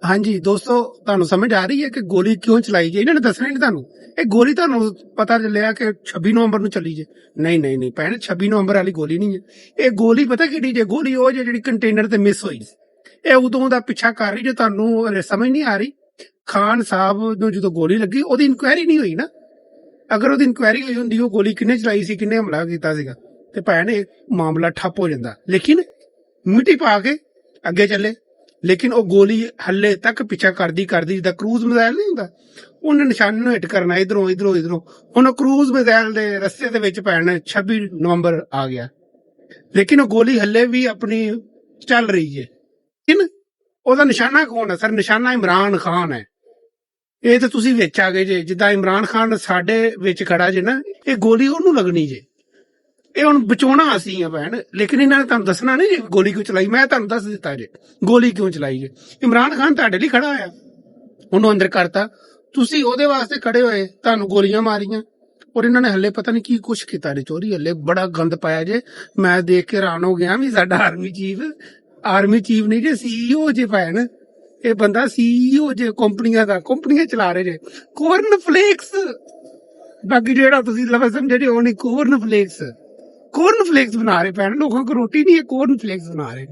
ਹਾਂਜੀ ਦੋਸਤੋ, ਤੁਹਾਨੂੰ ਸਮਝ ਆ ਰਹੀ ਹੈ ਕਿ ਗੋਲੀ ਕਿਉਂ ਚਲਾਈ ਜੇ? ਇਹਨਾਂ ਨੇ ਦੱਸਣਾ ਨਹੀਂ ਤੁਹਾਨੂੰ। ਇਹ ਗੋਲੀ ਤੁਹਾਨੂੰ ਪਤਾ ਚੱਲਿਆ ਕਿ 26 ਨਵੰਬਰ ਨੂੰ ਚੱਲੀ ਜੇ। ਨਹੀਂ ਨਹੀਂ ਨਹੀਂ ਭੈਣ, 26 ਨਵੰਬਰ ਵਾਲੀ ਗੋਲੀ ਨਹੀਂ ਹੈ। ਇਹ ਗੋਲੀ ਪਤਾ ਕਿਹੜੀ ਜੇ? ਗੋਲੀ ਉਹ ਜਿਹੜੀ ਕੰਟੇਨਰ ਤੇ ਮਿਸ ਹੋਈ। ਇਹ ਉਦੋਂ ਦਾ ਪਿੱਛਾ ਕਰ ਰਹੀ ਜੇ, ਤੁਹਾਨੂੰ ਹਲੇ ਸਮਝ ਨਹੀਂ ਆ ਰਹੀ। ਖਾਨ ਸਾਹਿਬ ਨੂੰ ਜਦੋਂ ਗੋਲੀ ਲੱਗੀ ਉਹਦੀ ਇਨਕੁਆਇਰੀ ਨਹੀਂ ਹੋਈ ਨਾ। ਅਗਰ ਉਹਦੀ ਇਨਕੁਆਇਰੀ ਹੋਈ ਹੁੰਦੀ, ਉਹ ਗੋਲੀ ਕਿੰਨੇ ਚਲਾਈ ਸੀ, ਕਿੰਨੇ ਹਮਲਾ ਕੀਤਾ ਸੀਗਾ, ਤੇ ਭੈਣ ਇਹ ਮਾਮਲਾ ਠੱਪ ਹੋ ਜਾਂਦਾ। ਲੇਕਿਨ ਮਿੱਟੀ ਪਾ ਕੇ ਅੱਗੇ ਚੱਲੇ। ਲੇਕਿਨ ਉਹ ਗੋਲੀ ਹੱਲੇ ਤੱਕ ਪਿੱਛਾ ਕਰਦੀ ਜਿੱਦਾਂ ਕਰੂਜ਼ ਮਿਜ਼ਾਈਲ ਨਹੀਂ ਹੁੰਦਾ, ਉਹਨੇ ਨਿਸ਼ਾਨੇ ਨੂੰ ਹਿੱਟ ਕਰਨਾ ਇਧਰੋਂ। ਹੁਣ ਉਹ ਕਰੂਜ਼ ਮਿਜ਼ਾਈਲ ਦੇ ਰਸਤੇ ਦੇ ਵਿੱਚ ਭੈਣ 26 ਨਵੰਬਰ ਆ ਗਿਆ, ਲੇਕਿਨ ਉਹ ਗੋਲੀ ਹੱਲੇ ਵੀ ਆਪਣੀ ਚੱਲ ਰਹੀ ਹੈ। ਲੇਕਿਨ ਉਹਦਾ ਨਿਸ਼ਾਨਾ ਕੌਣ ਹੈ ਸਰ? ਨਿਸ਼ਾਨਾ ਇਮਰਾਨ ਖਾਨ ਹੈ। ਇਹ ਤਾਂ ਤੁਸੀਂ ਵਿੱਚ ਆ ਗਏ ਜੇ। ਜਿੱਦਾਂ ਇਮਰਾਨ ਖਾਨ ਸਾਡੇ ਵਿੱਚ ਖੜਾ ਜੇ ਨਾ, ਇਹ ਗੋਲੀ ਉਹਨੂੰ ਲੱਗਣੀ ਜੇ। ਇਹ ਹੁਣ ਬਚਾਉਣਾ ਅਸੀਂ ਆ ਭੈਣ, ਲੇਕਿਨ ਇਹਨਾਂ ਨੇ ਤੁਹਾਨੂੰ ਦੱਸਣਾ ਨਹੀਂ ਗੋਲੀ ਕਿਉਂ ਚਲਾਈ। ਮੈਂ ਤੁਹਾਨੂੰ ਦੱਸ ਦਿੱਤਾ ਜੇ ਗੋਲੀ ਕਿਉਂ ਚਲਾਈ ਜੇ। ਇਮਰਾਨ ਖਾਨ ਤੁਹਾਡੇ ਲਈ ਖੜਾ ਹੋਇਆ, ਉਹਨੂੰ ਅੰਦਰ ਕਰਤਾ, ਤੁਸੀਂ ਉਹਦੇ ਵਾਸਤੇ ਖੜੇ ਹੋਏ, ਤੁਹਾਨੂੰ ਗੋਲੀਆਂ ਮਾਰੀਆਂ। ਔਰ ਇਹਨਾਂ ਨੇ ਹੱਲੇ ਪਤਾ ਨਹੀਂ ਕੀ ਕੁਛ ਕੀਤਾ ਜੇ ਚੋਰੀ। ਹੱਲੇ ਬੜਾ ਗੰਦ ਪਾਇਆ ਜੇ। ਮੈਂ ਦੇਖ ਕੇ ਹੈਰਾਨ ਹੋ ਗਿਆ ਵੀ ਸਾਡਾ ਆਰਮੀ ਚੀਫ ਨਹੀਂ ਜੇ, CEO ਜੇ ਭੈਣ। ਇਹ ਬੰਦਾ CEO ਜੇ ਕੰਪਨੀਆਂ ਚਲਾ ਰਹੇ ਜੇ। ਕੋਰਨ ਫਲੇਕਸ, ਬਾਕੀ ਜਿਹੜਾ ਤੁਸੀਂ ਲਫ਼ਜ਼ ਸਮਝੇ ਜੇ ਉਹ ਨਹੀਂ। ਕੋਰਨ ਫਲੇਕਸ ਬਣਾ ਰਹੇ ਭੈਣ। ਲੋਕਾਂ ਕੋ ਰੋਟੀ ਨਹੀਂ ਹੈ, ਕੋਰਨ ਫਲੇਕਸ ਬਣਾ ਰਹੇ।